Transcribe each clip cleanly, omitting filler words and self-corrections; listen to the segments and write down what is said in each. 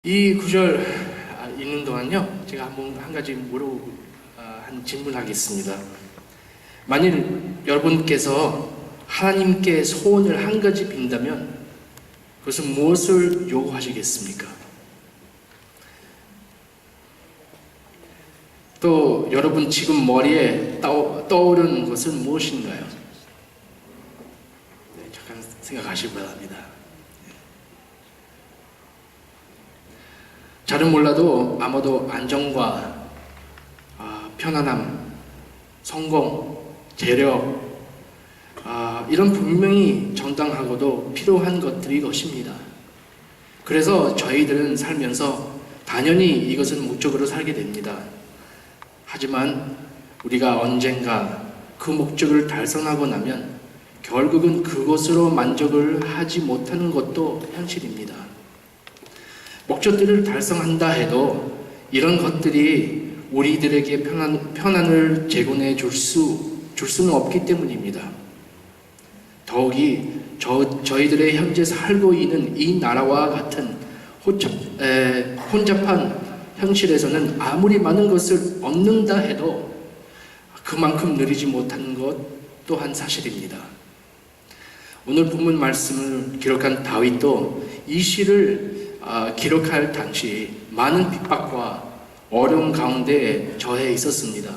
이 구절 읽는 동안요, 제가 한 가지 한 질문하겠습니다. 만일 여러분께서 하나님께 소원을 한 가지 빈다면 그것은 무엇을 요구하시겠습니까? 또 여러분 지금 머리에 떠오르는 것은 무엇인가요? 네, 잠깐 생각하시기 바랍니다. 잘은 몰라도 아마도 안정과 편안함, 성공, 재력, 이런 분명히 정당하고도 필요한 것들이 것입니다. 그래서 저희들은 살면서 당연히 이것은 목적으로 살게 됩니다. 하지만 우리가 언젠가 그 목적을 달성하고 나면 결국은 그것으로 만족을 하지 못하는 것도 현실입니다. 목적들을 달성한다 해도 이런 것들이 우리들에게 편안을 제공해 줄 수는 없기 때문입니다. 더욱이 저희들의 현재 살고 있는 이 나라와 같은 혼잡한 현실에서는 아무리 많은 것을 얻는다 해도 그만큼 누리지 못하는 것 또한 사실입니다. 오늘 본문 말씀을 기록한 다윗도 이 시를 기록할 당시 많은 핍박과 어려움 가운데 처해 있었습니다.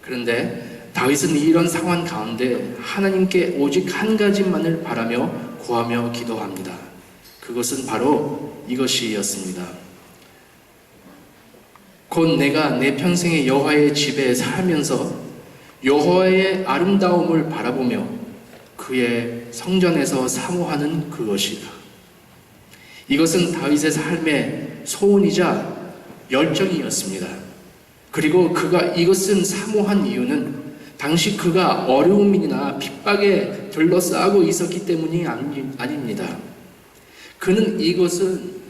그런데 다윗은 이런 상황 가운데 하나님께 오직 한 가지만을 바라며 구하며 기도합니다. 그것은 바로 이것이었습니다. 곧 내가 내 평생에 여호와의 집에 살면서 여호와의 아름다움을 바라보며 그의 성전에서 사모하는 그것이다. 이것은 다윗의 삶의 소원이자 열정이었습니다. 그리고 그가 이것을 사모한 이유는 당시 그가 어려움이나 핍박에 둘러싸고 있었기 때문이 아닙니다. 그는 이것을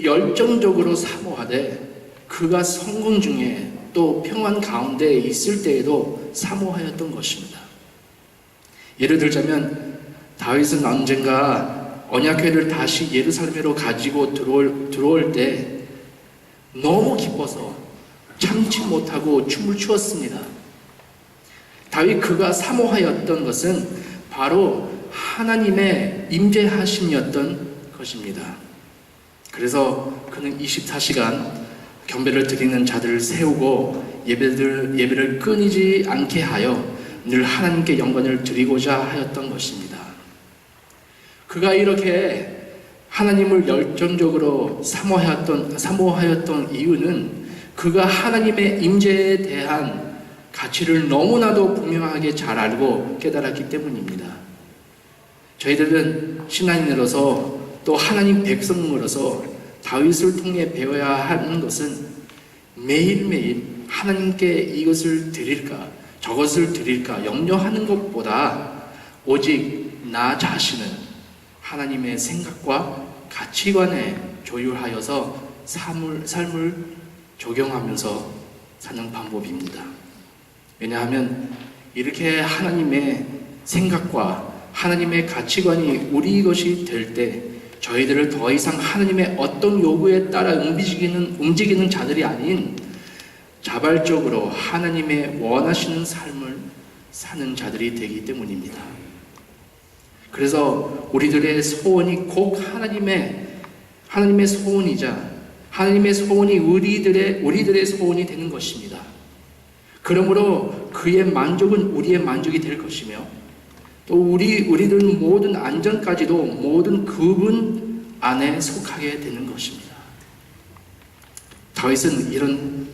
열정적으로 사모하되 그가 성공 중에 또 평안 가운데 있을 때에도 사모하였던 것입니다. 예를 들자면 다윗은 언젠가 언약궤를 다시 예루살렘으로 가지고 들어올 때 너무 기뻐서 참지 못하고 춤을 추었습니다. 다윗 그가 사모하였던 것은 바로 하나님의 임재하심이었던 것입니다. 그래서 그는 24시간 경배를 드리는 자들을 세우고 예배를 끊이지 않게 하여 늘 하나님께 영광을 드리고자 하였던 것입니다. 그가 이렇게 하나님을 열정적으로 사모하였던 이유는 그가 하나님의 임재에 대한 가치를 너무나도 분명하게 잘 알고 깨달았기 때문입니다. 저희들은 신앙인으로서 또 하나님 백성으로서 다윗을 통해 배워야 하는 것은 매일매일 하나님께 이것을 드릴까 저것을 드릴까 염려하는 것보다 오직 나 자신은 하나님의 생각과 가치관에 조율하여서 삶을 적용하면서 사는 방법입니다. 왜냐하면 이렇게 하나님의 생각과 하나님의 가치관이 우리 것이 될 때 저희들을 더 이상 하나님의 어떤 요구에 따라 움직이는 자들이 아닌 자발적으로 하나님의 원하시는 삶을 사는 자들이 되기 때문입니다. 그래서 우리들의 소원이 꼭 하나님의 소원이자 하나님의 소원이 우리들의 소원이 되는 것입니다. 그러므로 그의 만족은 우리의 만족이 될 것이며 또 우리들은 모든 안전까지도 모든 그분 안에 속하게 되는 것입니다. 다윗은 이런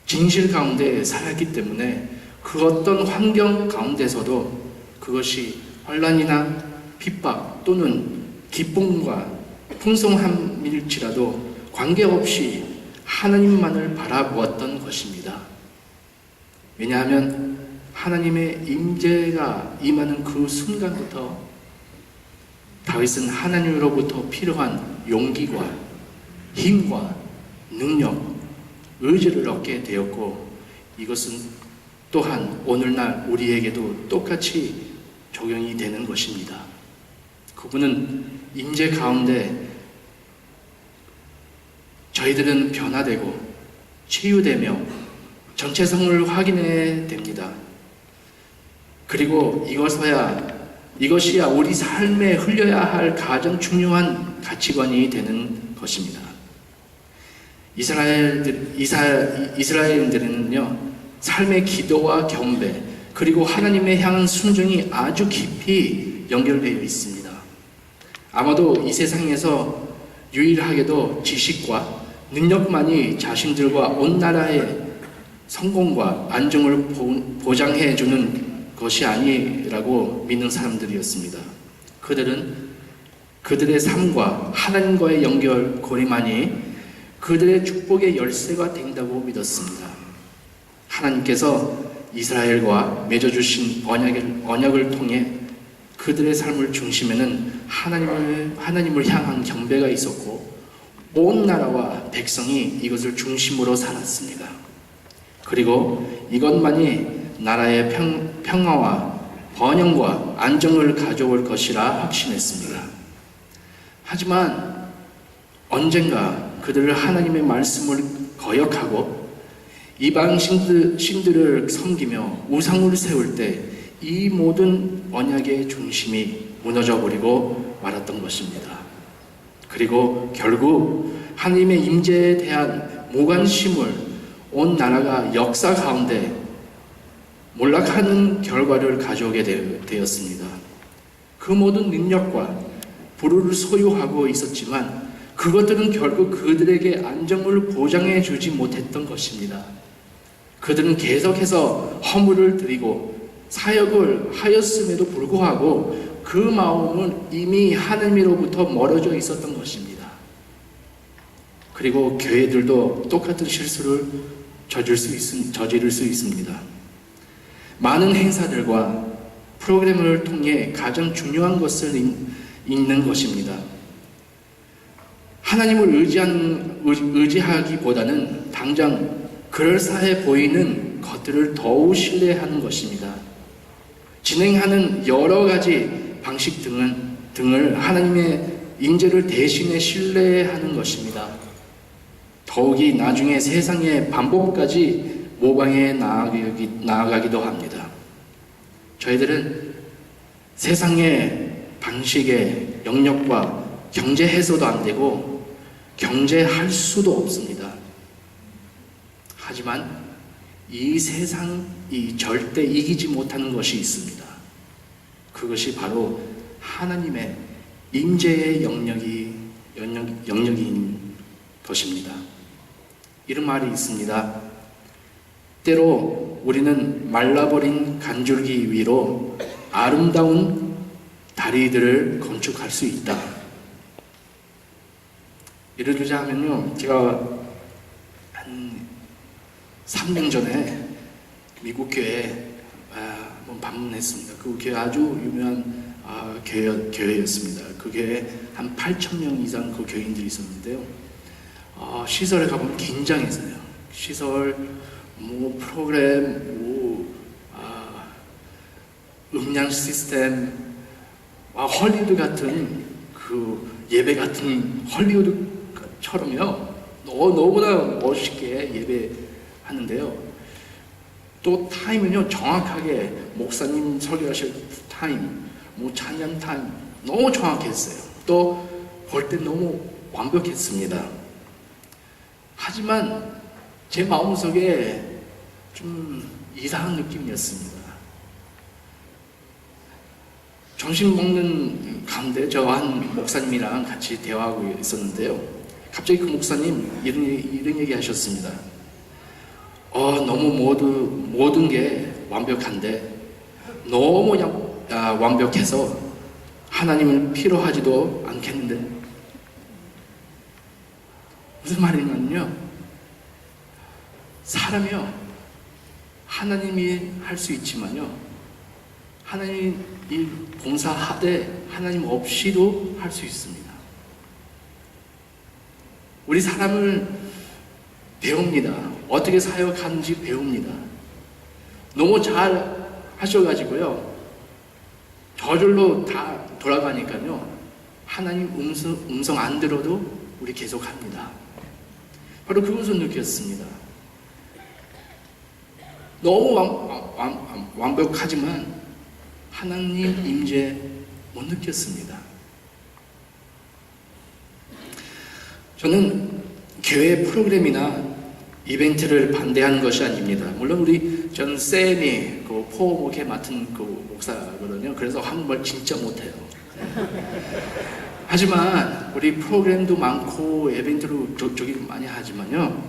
진실 가운데 살았기 때문에 그 어떤 환경 가운데서도 그것이 혼란이나 핍박 또는 기쁨과 풍성함일지라도 관계없이 하나님만을 바라보았던 것입니다. 왜냐하면 하나님의 임재가 임하는 그 순간부터 다윗은 하나님으로부터 필요한 용기와 힘과 능력, 의지를 얻게 되었고 이것은 또한 오늘날 우리에게도 똑같이 적용이 되는 것입니다. 그분은 임재 가운데 저희들은 변화되고 치유되며 정체성을 확인해 됩니다. 그리고 이것이야 우리 삶에 흘려야 할 가장 중요한 가치관이 되는 것입니다. 이스라엘인들은요, 삶의 기도와 겸배, 그리고 하나님의 향한 순종이 아주 깊이 연결되어 있습니다. 아마도 이 세상에서 유일하게도 지식과 능력만이 자신들과 온 나라의 성공과 안정을 보장해 주는 것이 아니라고 믿는 사람들이었습니다. 그들은 그들의 삶과 하나님과의 연결고리만이 그들의 축복의 열쇠가 된다고 믿었습니다. 하나님께서 이스라엘과 맺어주신 언약을 통해 그들의 삶을 중심에는 하나님을 향한 경배가 있었고 온 나라와 백성이 이것을 중심으로 살았습니다. 그리고 이것만이 나라의 평화와 번영과 안정을 가져올 것이라 확신했습니다. 하지만 언젠가 그들을 하나님의 말씀을 거역하고 이방 신들을 섬기며 우상을 세울 때 이 모든 언약의 중심이 무너져 버리고 말았던 것입니다. 그리고 결국 하나님의 임재에 대한 무관심을 온 나라가 역사 가운데 몰락하는 결과를 가져오게 되었습니다. 그 모든 능력과 부를 소유하고 있었지만 그것들은 결국 그들에게 안정을 보장해 주지 못했던 것입니다. 그들은 계속해서 허물을 드리고 사역을 하였음에도 불구하고 그 마음은 이미 하나님으로부터 멀어져 있었던 것입니다. 그리고 교회들도 똑같은 실수를 저지를 수 있습니다. 많은 행사들과 프로그램을 통해 가장 중요한 것을 읽는 것입니다. 하나님을 의지하기보다는 당장 그럴싸해 보이는 것들을 더욱 신뢰하는 것입니다. 진행하는 여러 가지 방식 등을 하나님의 임재를 대신해 신뢰하는 것입니다. 더욱이 나중에 세상의 반복까지 모방해 나아가기도 합니다. 저희들은 세상의 방식의 영역과 경제해서도 안 되고 경제할 수도 없습니다. 하지만 이 세상이 절대 이기지 못하는 것이 있습니다. 그것이 바로 하나님의 임재의 영역인 것입니다. 이런 말이 있습니다. 때로 우리는 말라버린 간줄기 위로 아름다운 다리들을 건축할 수 있다. 예를 들자면요, 제가 한 3년 전에 미국 교회에 한번 방문했습니다. 그 교회 아주 유명한 교회였습니다. 그 교회에 한 8,000명 이상 그 교인들이 있었는데요. 시설에 가보면 굉장했어요. 시설, 프로그램, 음량 시스템, 헐리우드 같은 그 예배 같은 헐리우드처럼요. 너무나 멋있게 예배하는데요. 또 타임은요, 정확하게 목사님 설교하실 타임, 찬양 타임 너무 정확했어요. 또 볼 때 너무 완벽했습니다. 하지만 제 마음속에 좀 이상한 느낌이었습니다. 점심 먹는 가운데 저 한 목사님이랑 같이 대화하고 있었는데요. 갑자기 그 목사님 이런 얘기 하셨습니다. 너무 모든 게 완벽한데 너무 완벽해서 하나님을 필요하지도 않겠는데. 무슨 말이냐면요, 사람이요, 하나님이 할 수 있지만요, 하나님 이 봉사하되 하나님 없이도 할 수 있습니다. 우리 사람을 배웁니다. 어떻게 사역하는지 배웁니다. 너무 잘 하셔가지고요, 저절로 다 돌아가니까요, 하나님 음성 안 들어도 우리 계속 합니다. 바로 그것을 느꼈습니다. 너무 완벽하지만 하나님 임재 못 느꼈습니다. 저는 교회 프로그램이나 이벤트를 반대하는 것이 아닙니다. 물론 저는 쌤이 그 포목회 맡은 그 목사거든요. 그래서 한국말 진짜 못해요. 하지만 우리 프로그램도 많고 이벤트로 저기 많이 하지만요,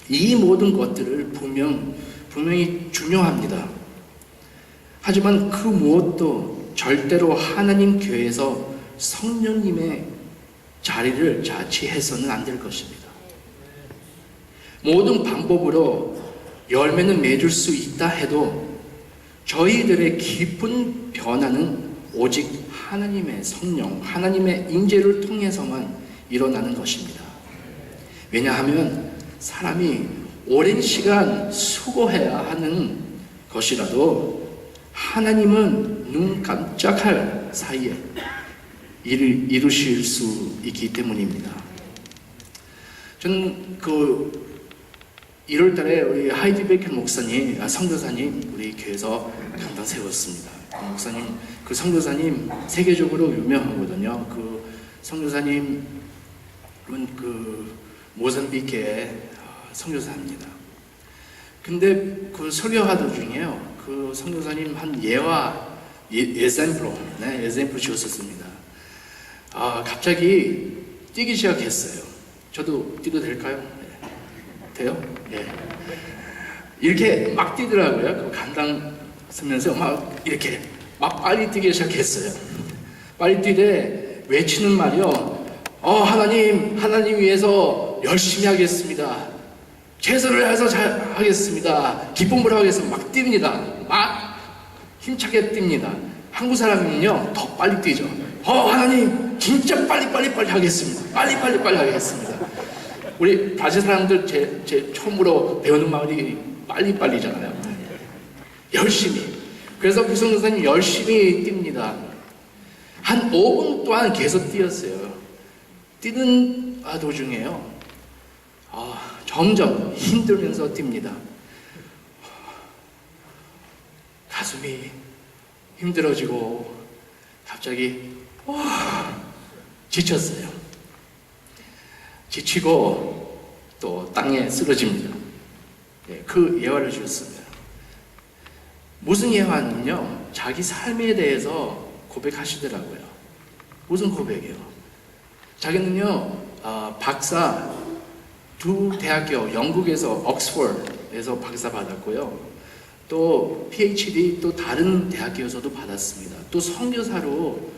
이 모든 것들을 분명히 중요합니다. 하지만 그 무엇도 절대로 하나님 교회에서 성령님의 자리를 자취해서는 안 될 것입니다. 모든 방법으로 열매는 맺을 수 있다 해도 저희들의 깊은 변화는 오직 하나님의 성령, 하나님의 임재를 통해서만 일어나는 것입니다. 왜냐하면 사람이 오랜 시간 수고해야 하는 것이라도 하나님은 눈 깜짝할 사이에 이루실 수 있기 때문입니다. 저는 1월 달에 우리 하이디 베켈 목사님, 선교사님 우리 교회에서 강단 세웠습니다. 그 목사님, 그 선교사님 세계적으로 유명하거든요. 그 선교사님은 모잠비크의 선교사입니다. 근데 그 설교하던 중에요, 그 선교사님 한 예샘플 주었었습니다. 갑자기 뛰기 시작했어요. 저도 뛰도 될까요? 네. 돼요? 예. 이렇게 막 뛰더라고요. 그 간당 쓰면서 이렇게 빨리 뛰기 시작했어요. 빨리 뛰되 외치는 말이요, 하나님 위해서 열심히 하겠습니다. 최선을 다해서 잘 하겠습니다. 기쁨으로 하겠습니다. 막 뜁니다. 막 힘차게 뜁니다. 한국 사람은요, 더 빨리 뛰죠. 하나님, 진짜 빨리 하겠습니다. 빨리 하겠습니다. 우리 브라질 사람들 제 처음으로 배우는 말이 빨리잖아요. 열심히. 그래서 그 선교사님 열심히 뜁니다. 한 5분 동안 계속 뛰었어요. 뛰는 도중에요, 점점 힘들면서 뜁니다. 가슴이 힘들어지고 갑자기 지쳤어요. 지치고 또 땅에 쓰러집니다. 그 예화를 주었습니다. 무슨 예화는요, 자기 삶에 대해서 고백하시더라고요. 무슨 고백이요? 자기는요, 박사 2 대학교, 영국에서 옥스퍼드에서 박사 받았고요, 또 PhD 또 다른 대학교에서도 받았습니다. 또 선교사로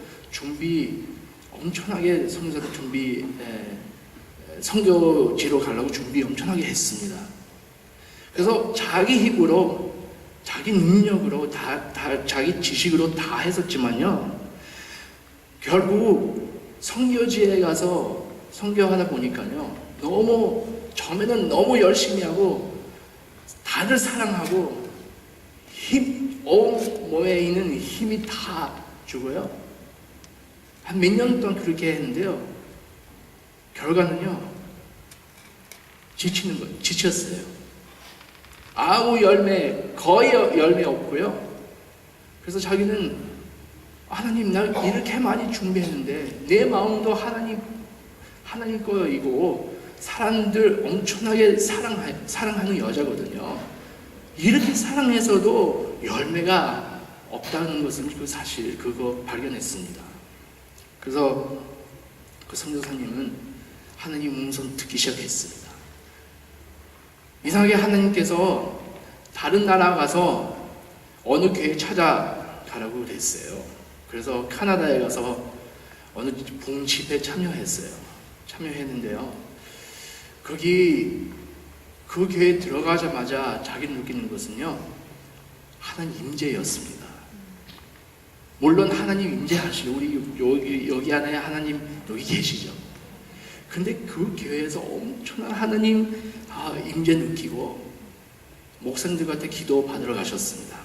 엄청나게 선교사로 선교지로 가려고 준비 엄청나게 했습니다. 그래서 자기 힘으로, 자기 능력으로, 자기 지식으로 다 했었지만요, 결국 선교지에 가서 선교하다 보니까요, 처음에는 너무 열심히 하고 다들 사랑하고 온 몸에 있는 힘이 다 주고요, 한 몇 년 동안 그렇게 했는데요, 결과는요, 지쳤어요. 거의 열매 없고요. 그래서 자기는, 하나님, 나 이렇게 많이 준비했는데 내 마음도 하나님 거이고 사람들 엄청나게 사랑하는 여자거든요. 이렇게 사랑해서도 열매가 없다는 것은 사실 그거 발견했습니다. 그래서 그 선교사님은 하나님 음성 듣기 시작했습니다. 이상하게 하나님께서 다른 나라 가서 어느 교회 찾아가라고 그랬어요. 그래서 캐나다에 가서 어느 봉집에 참여했는데요. 거기 그 교회에 들어가자마자 자기는 느끼는 것은요, 하나님 임재였습니다. 물론 하나님 임재하시고 우리 여기 안에 하나님 여기 계시죠. 근데 그 교회에서 엄청난 하나님 임재 느끼고 목사님들한테 기도 받으러 가셨습니다.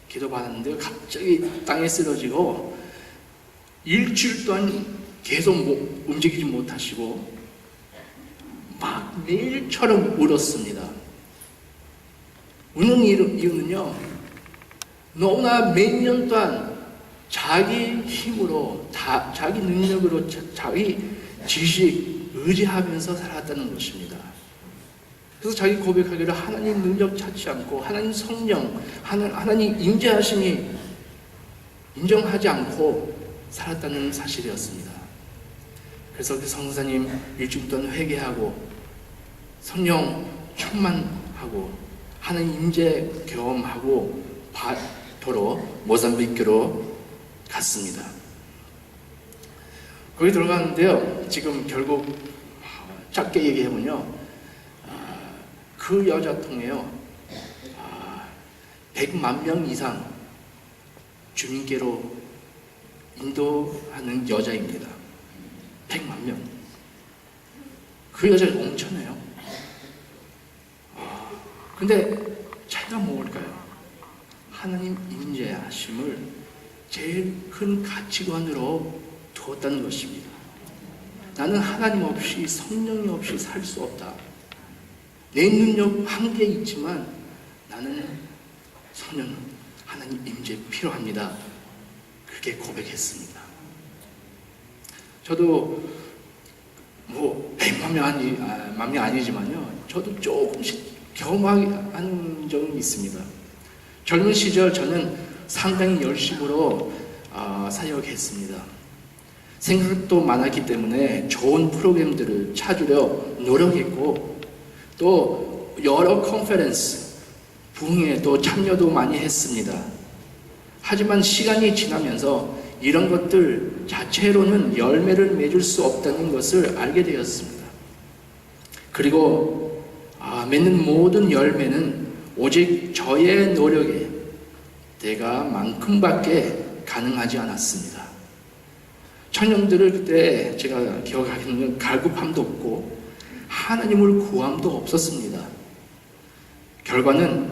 기도 받았는데 갑자기 땅에 쓰러지고 일주일 동안 계속 움직이지 못하시고 막 매일처럼 울었습니다. 우는 이유는요, 너무나 몇 년 동안 자기 힘으로, 자기 능력으로, 자기 지식, 의지하면서 살았다는 것입니다. 그래서 자기 고백하기를 하나님 능력 찾지 않고 하나님 성령, 하나님 임재하심이 인정하지 않고 살았다는 사실이었습니다. 그래서 그 성사님 일주일 동안 회개하고 성령 충만하고 하나님 임재 경험하고 도로 모잠비크로 갔습니다. 거기 들어갔는데요, 지금 결국 짧게 얘기해보면요, 그 여자 통해요 100만 명 이상 주님께로 인도하는 여자입니다. 100만 명. 그 여자 엄청나요. 근데 차이가 뭘까요? 하나님 임재하심을 제일 큰 가치관으로 두었다는 것입니다. 나는 하나님 없이, 성령이 없이 살 수 없다. 내 능력 한계 있지만 나는 성령, 하나님 임재 필요합니다. 그렇게 고백했습니다. 저도 뭐 100만 명 아니지만요, 저도 조금씩 경험하는 적이 있습니다. 젊은 시절 저는 상당히 열심으로 사역했습니다. 생각도 많았기 때문에 좋은 프로그램들을 찾으려 노력했고, 또 여러 컨퍼런스, 부흥회 또 참여도 많이 했습니다. 하지만 시간이 지나면서 이런 것들 자체로는 열매를 맺을 수 없다는 것을 알게 되었습니다. 그리고 맺는 모든 열매는 오직 저의 노력에 내가 만큼밖에 가능하지 않았습니다. 청년들을 그때 제가 기억하기는 갈급함도 없고 하나님을 구함도 없었습니다. 결과는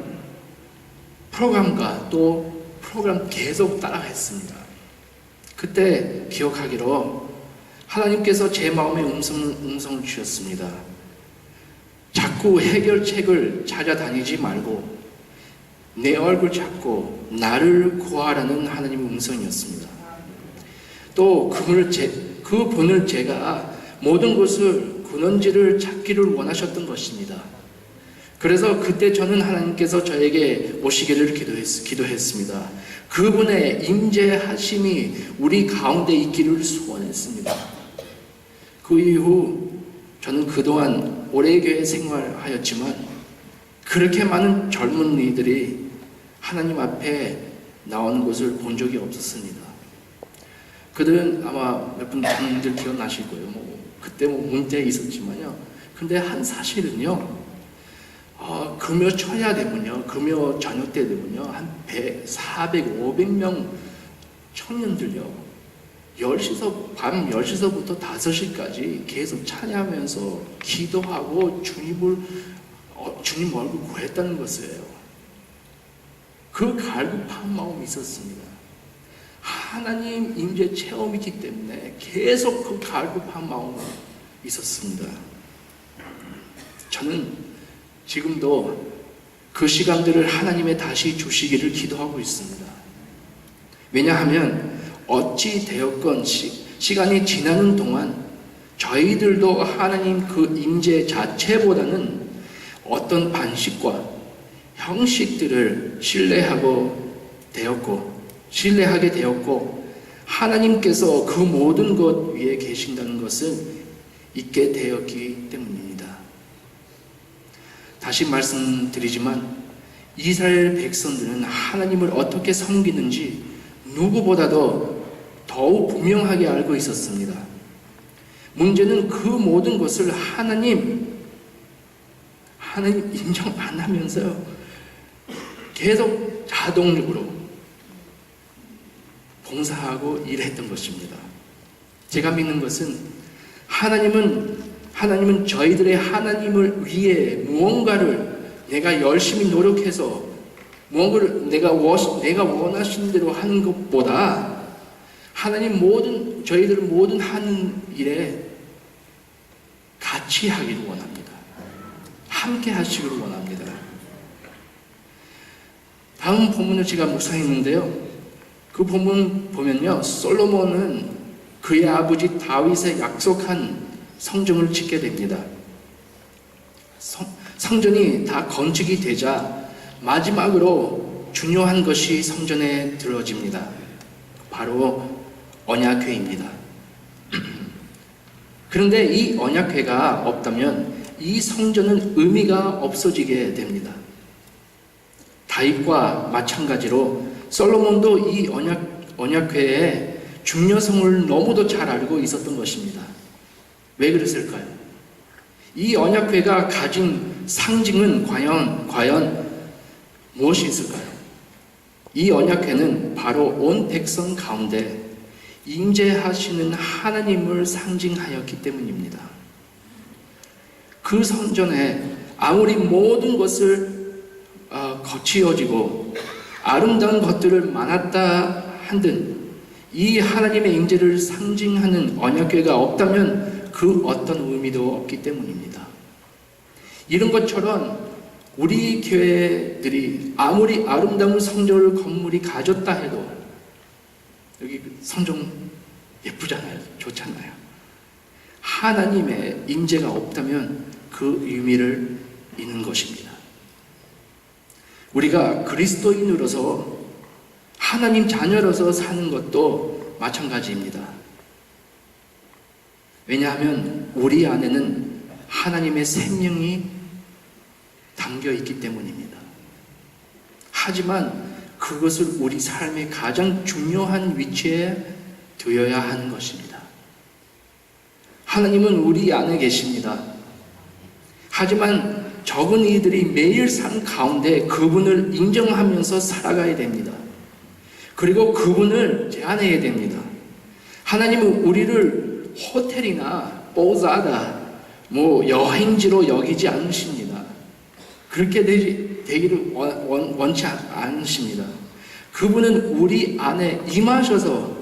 프로그램과 또 프로그램 계속 따라했습니다. 그때 기억하기로 하나님께서 제 마음에 음성을 주셨습니다. 자꾸 해결책을 찾아다니지 말고 내 얼굴 잡고 나를 구하라는 하나님의 음성이었습니다. 또 그분을 제가 모든 것을 근원지를 찾기를 원하셨던 것입니다. 그래서 그때 저는 하나님께서 저에게 오시기를 기도했습니다. 그분의 임재하심이 우리 가운데 있기를 소원했습니다. 그 이후 저는 그동안 오래 교회 생활하였지만 그렇게 많은 젊은이들이 하나님 앞에 나오는 것을 본 적이 없었습니다. 그들은 아마 몇 분들 기억나실 거예요. 그때 문제 있었지만요. 근데 한 사실은요, 금요 초야 되면요, 금요 저녁 때 되면요, 한 400, 500명 청년들요, 밤 10시서부터 5시까지 계속 찬양하면서 기도하고 주님 얼굴 구했다는 것이에요. 그 갈급한 마음이 있었습니다. 하나님 임재 체험이기 때문에 계속 그 갈급한 마음이 있었습니다. 저는 지금도 그 시간들을 하나님의 다시 주시기를 기도하고 있습니다. 왜냐하면 어찌 되었건 시간이 지나는 동안 저희들도 하나님 그 임재 자체보다는 어떤 방식과 형식들을 신뢰하게 되었고 하나님께서 그 모든 것 위에 계신다는 것을 잊게 되었기 때문입니다. 다시 말씀드리지만 이스라엘 백성들은 하나님을 어떻게 섬기는지 누구보다도 더욱 분명하게 알고 있었습니다. 문제는 그 모든 것을 하나님 인정 안 하면서요, 계속 자동적으로 봉사하고 일했던 것입니다. 제가 믿는 것은 하나님은 저희들의 하나님을 위해 무언가를 내가 열심히 노력해서 무언가를 내가 원하신 대로 하는 것보다 저희들 모든 하는 일에 같이 하기를 원합니다. 함께 하시기를 원합니다. 다음 본문을 제가 묵상했는데요. 그 본문 보면요, 솔로몬은 그의 아버지 다윗의 약속한 성전을 짓게 됩니다. 성전이 다 건축이 되자 마지막으로 중요한 것이 성전에 들어집니다. 바로 언약궤입니다. 그런데 이 언약궤가 없다면 이 성전은 의미가 없어지게 됩니다. 다윗과 마찬가지로 솔로몬도 이 언약궤의 중요성을 너무도 잘 알고 있었던 것입니다. 왜 그랬을까요? 이 언약궤가 가진 상징은 과연 무엇이 있을까요? 이 언약궤는 바로 온 백성 가운데 임재하시는 하나님을 상징하였기 때문입니다. 그 성전에 아무리 모든 것을 거치어지고 아름다운 것들을 많았다 한들 이 하나님의 임재를 상징하는 언약궤가 없다면 그 어떤 의미도 없기 때문입니다. 이런 것처럼 우리 교회들이 아무리 아름다운 성전을 건물이 가졌다 해도 여기 성전 예쁘잖아요. 좋잖아요. 하나님의 임재가 없다면 그 의미를 잃는 것입니다. 우리가 그리스도인으로서 하나님 자녀로서 사는 것도 마찬가지입니다. 왜냐하면 우리 안에는 하나님의 생명이 담겨 있기 때문입니다. 하지만 그것을 우리 삶의 가장 중요한 위치에 두어야 하는 것입니다. 하나님은 우리 안에 계십니다. 하지만 적은 이들이 매일 삶 가운데 그분을 인정하면서 살아가야 됩니다. 그리고 그분을 제한해야 됩니다. 하나님은 우리를 호텔이나 보자다, 여행지로 여기지 않으십니다. 그렇게 되기를 원치 않으십니다. 그분은 우리 안에 임하셔서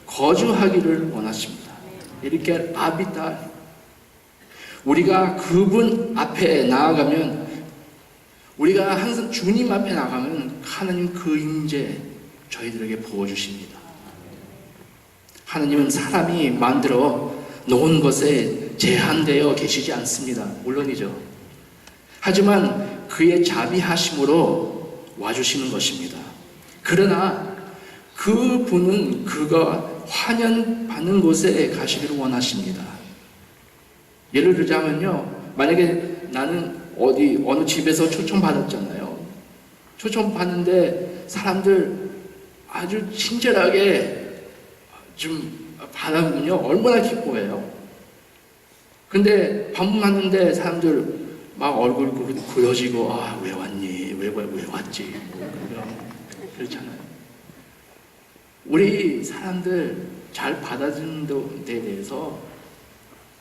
거주하기를 원하십니다. 이렇게 아비타, 우리가 그분 앞에 나아가면, 우리가 항상 주님 앞에 나가면 하나님 그 임재 저희들에게 부어주십니다. 하나님은 사람이 만들어 놓은 것에 제한되어 계시지 않습니다. 물론이죠. 하지만 그의 자비하심으로 와주시는 것입니다. 그러나 그분은 그가 환영받는 곳에 가시기를 원하십니다. 예를 들자면요, 만약에 나는 어느 집에서 초청받았잖아요. 초청받는데 사람들 아주 친절하게 좀 받아보면요, 얼마나 기뻐해요. 근데 방문하는데 사람들 막 얼굴 굳어지고, 왜 왔니? 왜 왔지? 그렇잖아요. 우리 사람들 잘 받아주는 데 대해서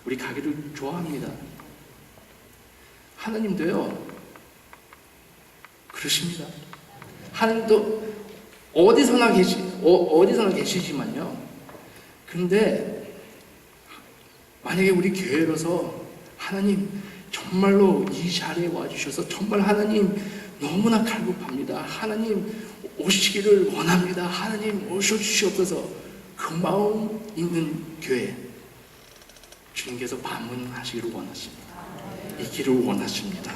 우리 가기를 좋아합니다. 하나님도요, 그러십니다. 하나님도 어디서나 계시지만요. 근데 만약에 우리 교회로서 하나님 정말로 이 자리에 와주셔서 정말 하나님 너무나 갈급합니다. 하나님 오시기를 원합니다. 하나님 오셔주시옵소서. 그 마음 있는 교회 주님께서 방문하시기를 원하십니다. 있기를 원하십니다.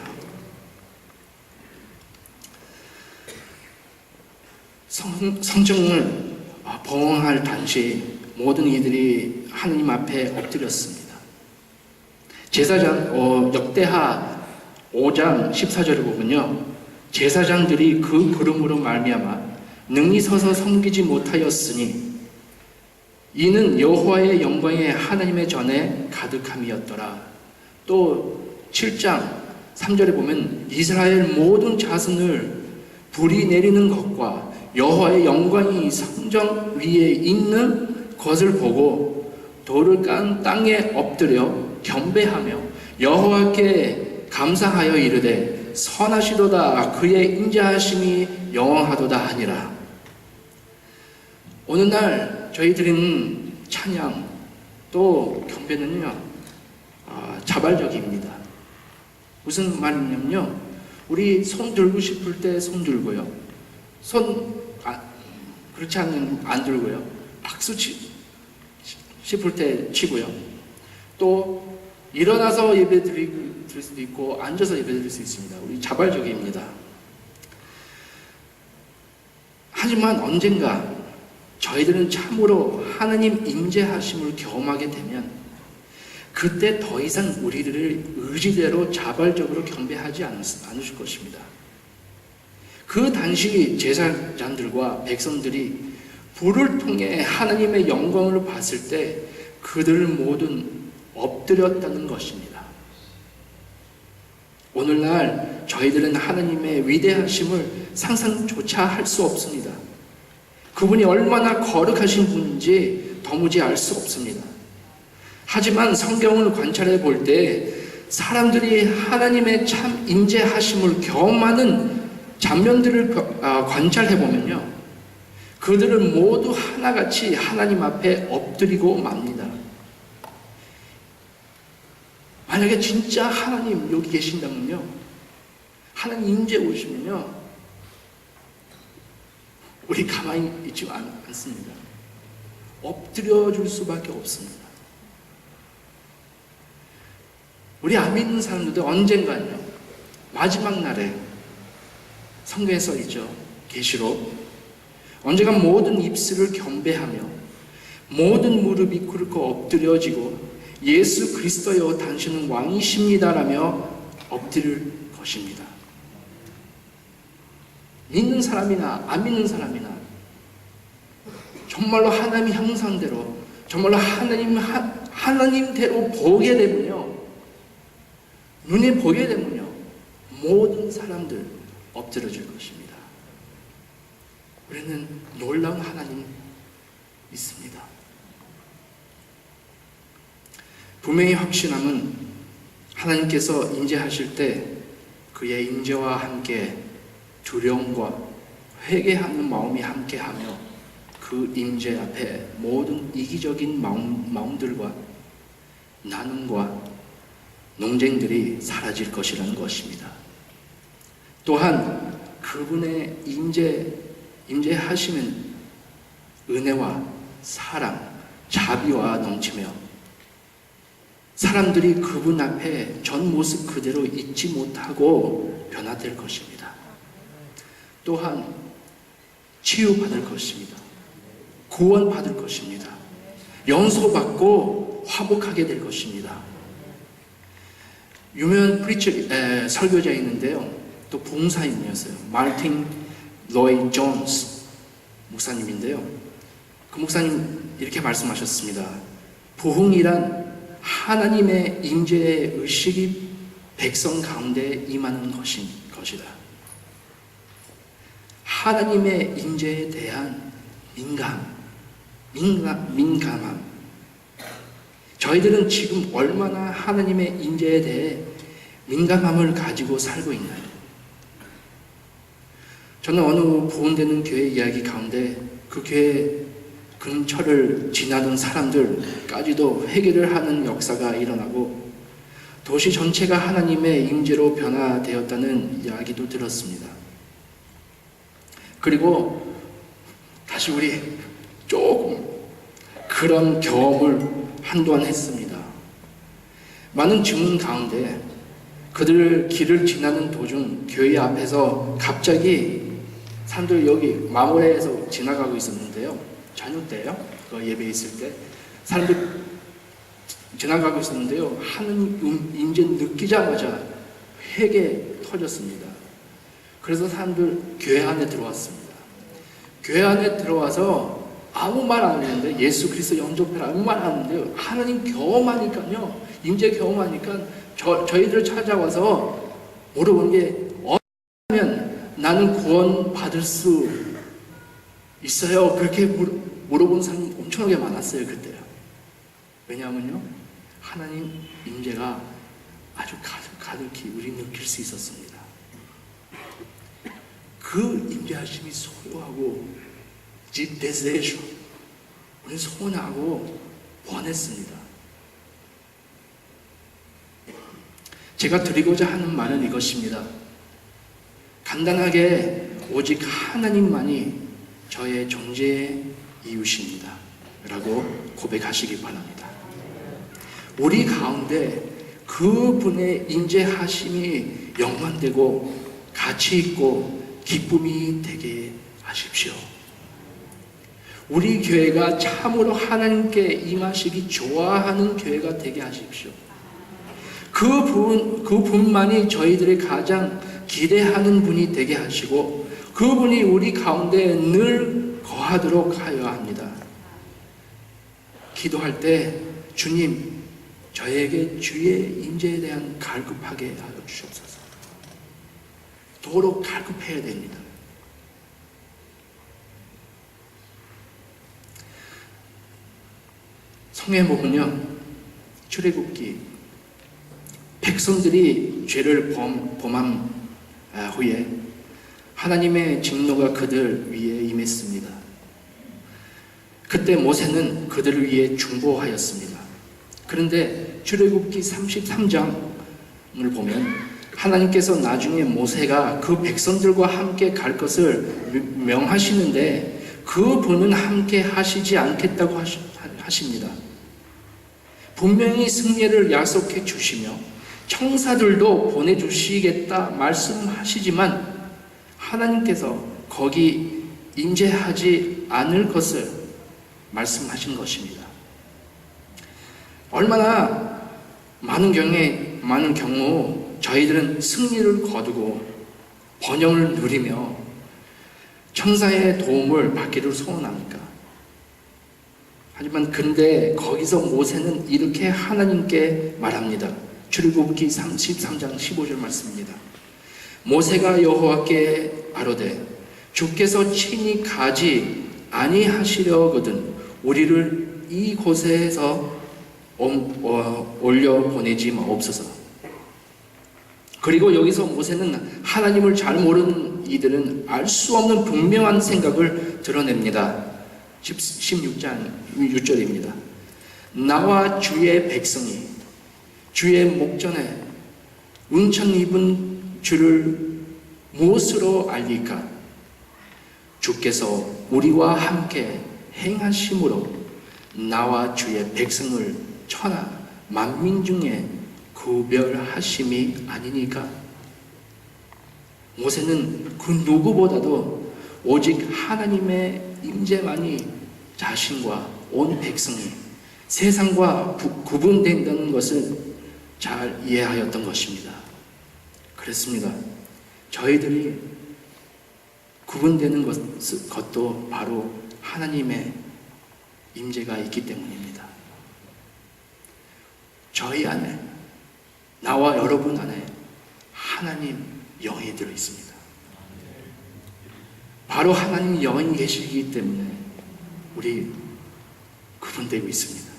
성전을 봉헌할 당시 모든 이들이 하나님 앞에 엎드렸습니다. 제사장 역대하 5장 14절을 보면요, 제사장들이 그 구름으로 말미암아 능히 서서 섬기지 못하였으니 이는 여호와의 영광이 하나님의 전에 가득함이었더라. 또 7장 3절에 보면 이스라엘 모든 자손을 불이 내리는 것과 여호와의 영광이 성전 위에 있는 것을 보고 돌을 깐 땅에 엎드려 경배하며 여호와께 감사하여 이르되 선하시도다, 그의 인자하심이 영원하도다 하니라. 오늘날 저희 드리는 찬양 또 경배는요, 자발적입니다. 무슨 말이냐면요, 우리 손 들고 싶을 때 손 들고요, 그렇지 않으면 안 들고요, 박수 싶을 때 치고요, 또 일어나서 예배 드릴 수도 있고 앉아서 예배 드릴 수 있습니다. 우리 자발적입니다. 하지만 언젠가 저희들은 참으로 하나님 임재하심을 경험하게 되면 그때 더 이상 우리를 의지대로 자발적으로 경배하지 않으실 것입니다. 그 당시 제사장들과 백성들이 불을 통해 하나님의 영광을 봤을 때 그들을 모두 엎드렸다는 것입니다. 오늘날 저희들은 하나님의 위대하심을 상상조차 할 수 없습니다. 그분이 얼마나 거룩하신 분인지 도무지 알 수 없습니다. 하지만 성경을 관찰해 볼 때 사람들이 하나님의 참 임재하심을 경험하는 장면들을 관찰해 보면요, 그들은 모두 하나같이 하나님 앞에 엎드리고 맙니다. 만약에 진짜 하나님 여기 계신다면요, 하나님 임재 오시면요, 우리 가만히 있지 않습니다. 엎드려 줄 수밖에 없습니다. 우리 안 믿는 사람들도 언젠가요, 마지막 날에 성경에 써 있죠, 계시록, 언젠가 모든 입술을 경배하며 모든 무릎이 꿇고 엎드려지고 예수 그리스도여 당신은 왕이십니다라며 엎드릴 것입니다. 믿는 사람이나 안 믿는 사람이나 정말로 하나님의 형상대로, 정말로 하나님대로 보게 되면요, 눈에 보게 되면요, 모든 사람들 엎드려질 것입니다. 우리는 놀라운 하나님 있습니다. 분명히 확신함은 하나님께서 임재하실 때 그의 임재와 함께 두려움과 회개하는 마음이 함께하며 그 임재 앞에 모든 이기적인 마음들과 나눔과 논쟁들이 사라질 것이라는 것입니다. 또한 그분의 임재하시는 은혜와 사랑, 자비와 넘치며 사람들이 그분 앞에 전 모습 그대로 잊지 못하고 변화될 것입니다. 또한 치유받을 것입니다. 구원받을 것입니다. 용서받고 화목하게 될 것입니다. 유명한 설교자 있는데요, 또 봉사인이었어요. 마틴 로이 존스 목사님인데요, 그 목사님 이렇게 말씀하셨습니다. 부흥이란 하나님의 임재의 의식이 백성 가운데 임하는 것이다. 하나님의 임재에 대한 민감함. 저희들은 지금 얼마나 하나님의 임재에 대해 민감함을 가지고 살고 있나요? 저는 어느 부흥되는 교회 이야기 가운데 그 교회 근처를 지나던 사람들까지도 회개를 하는 역사가 일어나고 도시 전체가 하나님의 임재로 변화되었다는 이야기도 들었습니다. 그리고 다시 우리 조금 그런 경험을 한동안 했습니다. 많은 증언 가운데 그들 길을 지나는 도중 교회 앞에서 갑자기 사람들 여기 마모레에서 지나가고 있었는데요, 저녁 때요, 그 예배 있을 때 사람들 지나가고 있었는데요, 하나님 임재 느끼자마자 회개 터졌습니다. 그래서 사람들 교회 안에 들어왔습니다. 교회 안에 들어와서 아무 말 안 했는데, 예수 그리스도 영접해라 아무 말 안 했는데요, 하나님 경험하니까요, 임재 경험하니까 저희들 찾아와서 물어보는 게, 어쩌면 나는 구원 받을 수 있어요? 그렇게 물어본 사람이 엄청나게 많았어요, 그때요. 왜냐하면요, 하나님 임재가 아주 가득히 우리 느낄 수 있었습니다. 그 임재하심이 소유하고 desejo, 우리는 소원하고 원했습니다. 제가 드리고자 하는 말은 이것입니다. 간단하게 오직 하나님만이 저의 존재의 이유십니다 라고 고백하시기 바랍니다. 우리 가운데 그분의 인재하심이 영광되고 가치 있고 기쁨이 되게 하십시오. 우리 교회가 참으로 하나님께 임하시기 좋아하는 교회가 되게 하십시오. 그분만이 저희들의 가장 기대하는 분이 되게 하시고 그분이 우리 가운데 늘 거하도록 하여야 합니다. 기도할 때 주님, 저에게 주의 임재에 대한 갈급하게 하여 주옵소서. 도로 갈급해야 됩니다. 성경에 보면요, 출애굽기 백성들이 죄를 범한 후에 하나님의 진노가 그들 위에 임했습니다. 그때 모세는 그들을 위해 중보하였습니다. 그런데 출애굽기 33장을 보면 하나님께서 나중에 모세가 그 백성들과 함께 갈 것을 명하시는데 그분은 함께 하시지 않겠다고 하십니다. 분명히 승리를 약속해 주시며 청사들도 보내주시겠다 말씀하시지만 하나님께서 거기 임재하지 않을 것을 말씀하신 것입니다. 얼마나 많은 경우 저희들은 승리를 거두고 번영을 누리며 천사의 도움을 받기를 소원합니까? 하지만 근데 거기서 모세는 이렇게 하나님께 말합니다. 출애굽기 33장 15절 말씀입니다. 모세가 여호와께 아뢰되 주께서 친히 가지 아니하시려거든 우리를 이곳에서 올려 보내지 마옵소서. 그리고 여기서 모세는 하나님을 잘 모르는 이들은 알 수 없는 분명한 생각을 드러냅니다. 16장 6절입니다. 나와 주의 백성이 주의 목전에 은천 입은 주를 무엇으로 알리까? 주께서 우리와 함께 행하심으로 나와 주의 백성을 천하 만민 중에 구별하심이 아니니까. 모세는 그 누구보다도 오직 하나님의 임재만이 자신과 온 백성이 세상과 구분된다는 것을 잘 이해하였던 것입니다. 그렇습니다. 저희들이 구분되는 것도 바로 하나님의 임재가 있기 때문입니다. 저희 안에, 나와 여러분 안에 하나님 영이 들어있습니다. 바로 하나님 영이 계시기 때문에 우리 구분되고 있습니다.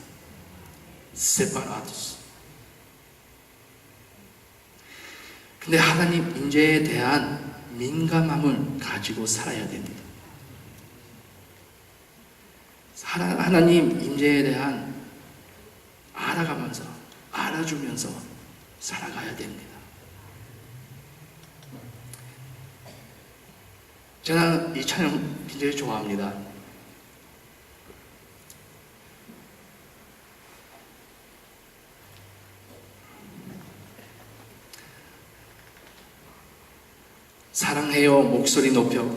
세파라도스. 근데 하나님 임재에 대한 민감함을 가지고 살아야 됩니다. 하나님 임재에 대한 알아가면서 알아주면서 살아가야 됩니다. 저는 이 찬양 굉장히 좋아합니다. 사랑해요 목소리 높여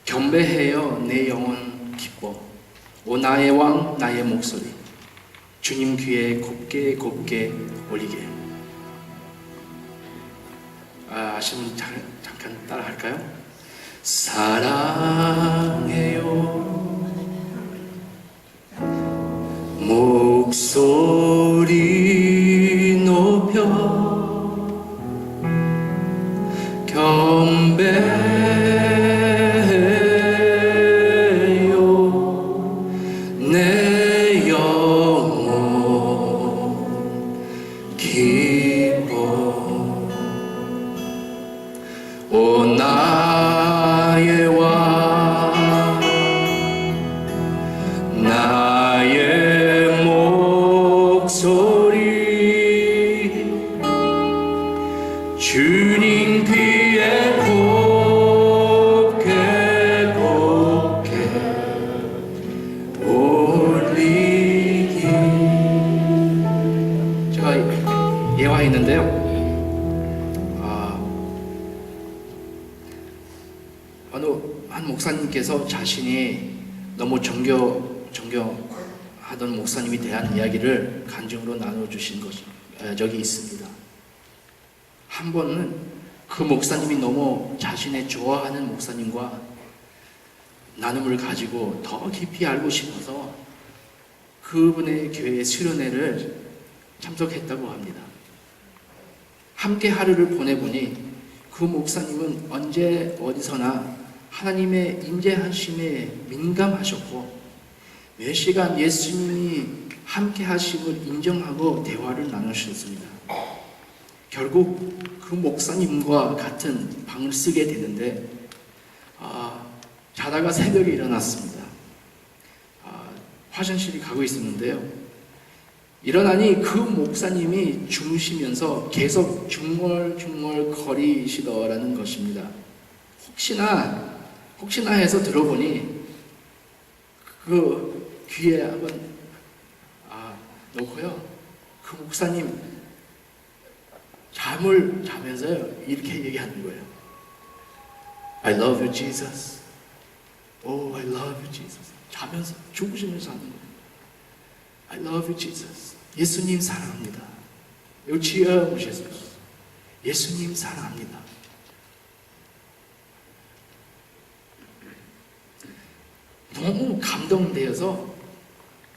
경배해요 내 영혼 기뻐 오 나의 왕 나의 목소리 주님 귀에 곱게 곱게 올리게. 아시면 잠깐 따라 할까요? 사랑해요 목소리 높여 경배해요 내 영혼 기뻐 오 나의 왕 나의 목소리 있는데요. 어느 한 목사님께서 자신이 너무 존경하던 목사님에 대한 이야기를 간증으로 나눠주신 적이 있습니다. 한 번은 그 목사님이 너무 자신의 좋아하는 목사님과 나눔을 가지고 더 깊이 알고 싶어서 그분의 교회 수련회를 참석했다고 합니다. 함께 하루를 보내보니 그 목사님은 언제 어디서나 하나님의 임재하심에 민감하셨고 몇 시간 예수님이 함께 하심을 인정하고 대화를 나누셨습니다. 결국 그 목사님과 같은 방을 쓰게 되는데 자다가 새벽에 일어났습니다. 화장실에 가고 있었는데요. 일어나니 그 목사님이 주무시면서 계속 중얼중얼 거리시더라는 것입니다. 혹시나 해서 들어보니 그 귀에 한번 놓고요. 그 목사님 잠을 자면서요 이렇게 얘기하는 거예요. I love you, Jesus. Oh, I love you, Jesus. 자면서 죽으시면서 하는 거예요. I love you, Jesus. 예수님 사랑합니다. 여치여 오셔서 예수님 사랑합니다. 너무 감동되어서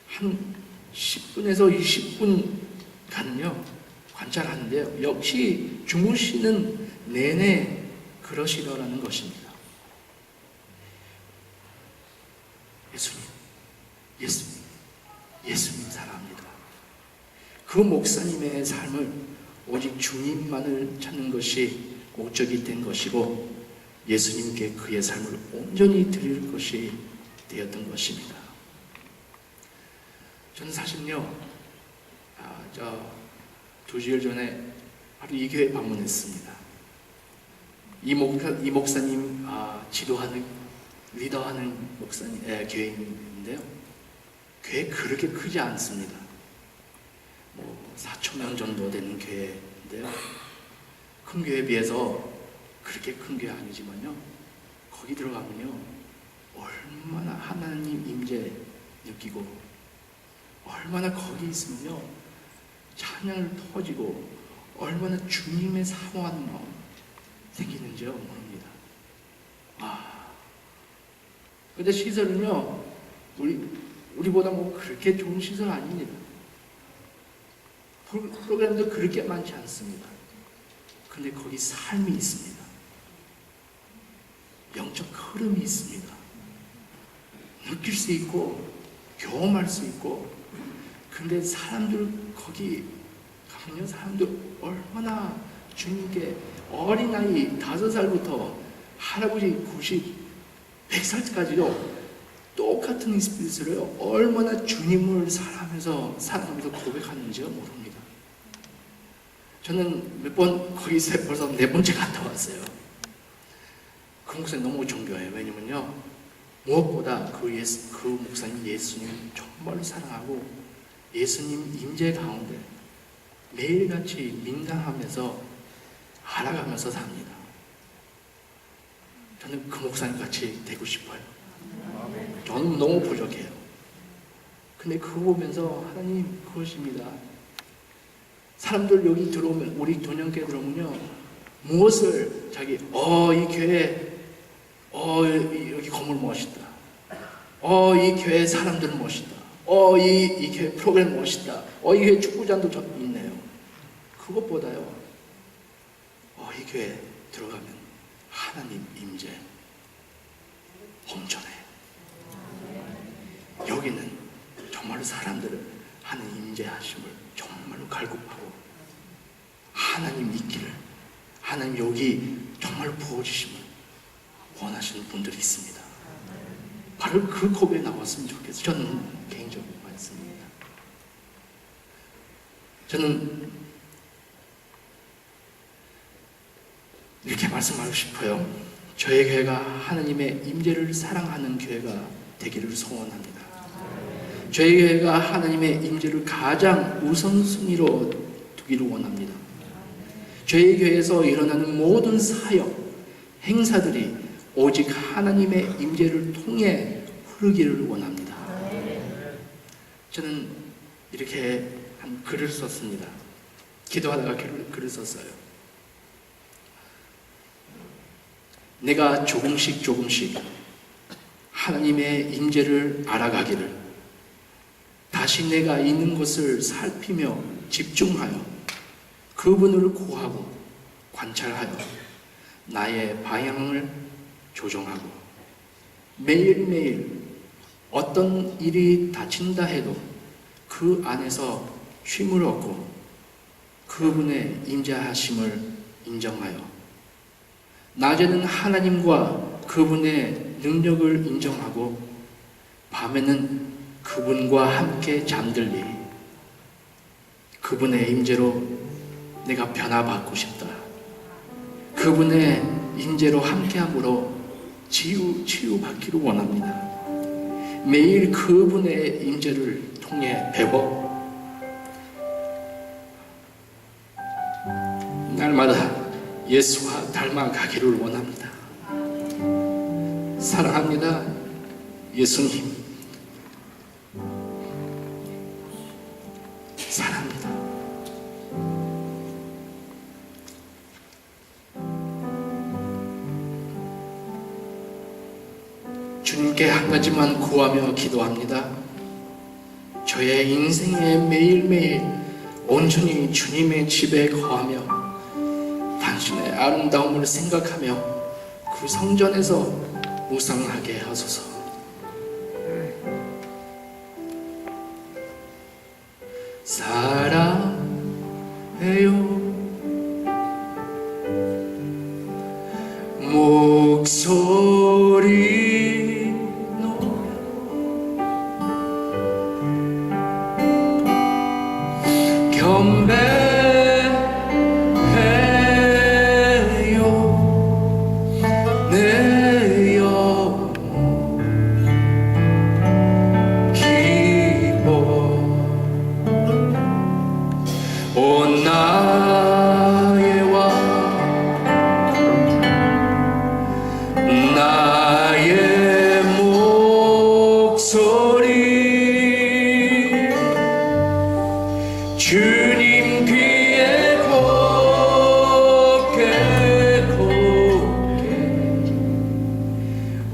한 10분에서 20분간요 관찰하는데요. 역시 주무시는 내내 그러시더라는 것입니다. 예수님 사랑합니다. 그 목사님의 삶을 오직 주님만을 찾는 것이 목적이 된 것이고 예수님께 그의 삶을 온전히 드릴 것이 되었던 것입니다. 저는 사실요, 2주일 전에 바로 이 교회 방문했습니다. 이 목사님 지도하는, 리더하는 목사님, 교회인데요. 교회 그렇게 크지 않습니다. 4,000명 정도 되는 교회인데요. 큰 교회에 비해서 그렇게 큰 교회 아니지만요. 거기 들어가면요. 얼마나 하나님 임재 느끼고 얼마나 거기 있으면요. 찬양을 터지고 얼마나 주님의 사모하는 마음 생기는지요 모릅니다. 근데 시설은요. 우리보다 그렇게 좋은 시설 아닙니다. 프로그램도 그렇게 많지 않습니다. 근데 거기 삶이 있습니다. 영적 흐름이 있습니다. 느낄 수 있고 경험할 수 있고 근데 사람들 거기 가면요 사람들 얼마나 주님께 어린아이 5살부터 할아버지 90, 100살까지도 똑같은 스피릿으로요 얼마나 주님을 사랑하면서 고백하는지요 모릅니다. 저는 몇 번 거기서 벌써 4번째 갔다 왔어요. 그 목사님 너무 존경해요. 왜냐면요 무엇보다 그 목사님 예수님 정말 사랑하고 예수님 임재 가운데 매일같이 민감하면서 알아가면서 삽니다. 저는 그 목사님 같이 되고 싶어요. 저는 너무 부족해요. 근데 그거 보면서 하나님 그것입니다. 사람들 여기 들어오면 우리 도년교회 들어오면요 무엇을 이 교회 여기 건물 멋있다. 이 교회 사람들 멋있다. 이 교회 프로그램 멋있다. 이 교회 축구장도 있네요. 그것보다요 이 교회 들어가면 하나님 임재 엄청나요. 여기는 정말로 사람들을 하나님 임재하심을 정말로 갈급하고 하나님 있기를 하나님 여기 정말 부어주심을 원하시는 분들이 있습니다. 바로 그 고백에 나왔으면 좋겠어요. 저는 개인적으로 말씀입니다. 저는 이렇게 말씀하고 싶어요. 저희 교회가 하나님의 임재를 사랑하는 교회가 되기를 소원합니다. 저희 교회가 하나님의 임재를 가장 우선순위로 두기를 원합니다. 저희 교회에서 일어나는 모든 사역, 행사들이 오직 하나님의 임재를 통해 흐르기를 원합니다. 저는 이렇게 한 글을 썼습니다. 기도하다가 글을 썼어요. 내가 조금씩 하나님의 임재를 알아가기를, 다시 내가 있는 것을 살피며 집중하여 그분을 구하고 관찰하여 나의 방향을 조정하고, 매일매일 어떤 일이 닥친다 해도 그 안에서 쉼을 얻고 그분의 임재하심을 인정하여, 낮에는 하나님과 그분의 능력을 인정하고 밤에는 그분과 함께 잠들리 그분의 임재로 내가 변화받고 싶다. 그분의 임재로 함께함으로 치유받기를 원합니다. 매일 그분의 임재를 통해 배워 날마다 예수와 닮아가기를 원합니다. 사랑합니다, 예수님. 사랑합니다. 주님께 한 가지만 구하며 기도합니다. 저의 인생의 매일매일 온전히 주님의 집에 거하며 당신의 아름다움을 생각하며 그 성전에서 묵상하게 하소서. 사랑해요 목소리 높여 겸배 주님 귀에 곱게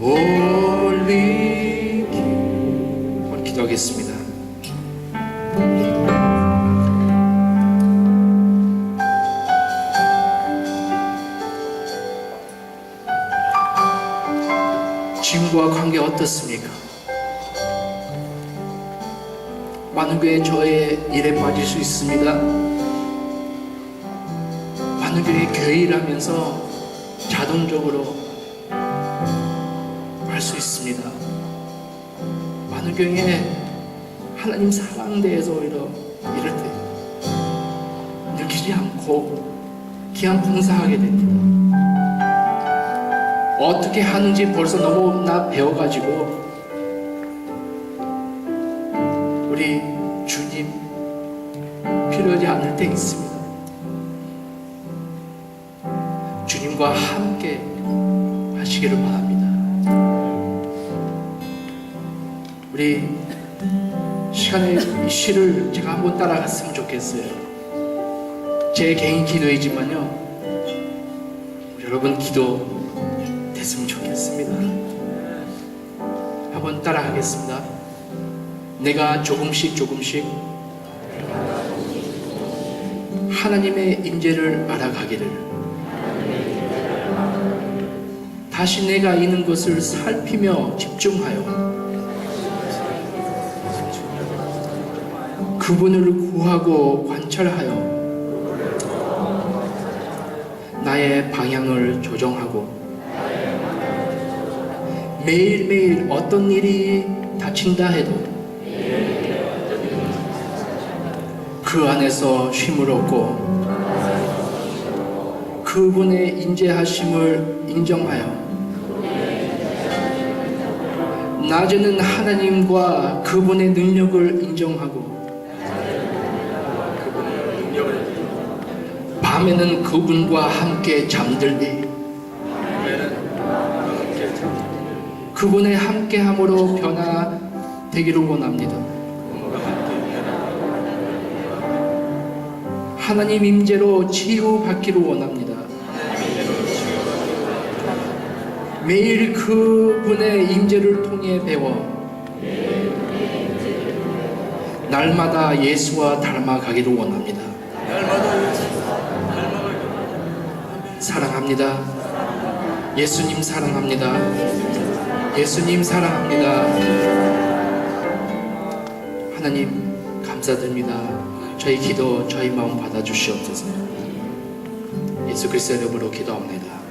올리기. 오늘 기도하겠습니다. 지금과 관계 어떻습니까? 많은 교회 저의 일에 빠질 수 있습니다. 많은 교회 교회 일하면서 자동적으로 할 수 있습니다. 많은 교회에 하나님 사랑대에서 이럴 때 느끼지 않고 그냥 봉사하게 됩니다. 어떻게 하는지 벌써 너무나 배워가지고 우리 주님 필요하지 않을 때 있습니다. 주님과 함께 하시기를 바랍니다. 우리 시간의 이 시를 제가 한번 따라갔으면 좋겠어요. 제 개인 기도이지만요, 여러분 기도 됐으면 좋겠습니다. 한번 따라하겠습니다. 내가 조금씩 하나님의 임재를 알아가기를, 다시 내가 있는 것을 살피며 집중하여 그분을 구하고 관찰하여 나의 방향을 조정하고, 매일매일 어떤 일이 닥친다 해도 그 안에서 쉼을 얻고 그분의 인재하심을 인정하여 낮에는 하나님과 그분의 능력을 인정하고 밤에는 그분과 함께 잠들리 그분의 함께함으로 변화되기를 원합니다. 하나님 임재로 치유받기를 원합니다. 매일 그분의 임재를 통해 배워 날마다 예수와 닮아가기를 원합니다. 사랑합니다. 예수님 사랑합니다. 예수님 사랑합니다. 하나님 감사드립니다. 저희 기도, 저희 마음 받아주시옵소서. 예수 그리스도의 이름으로 기도합니다.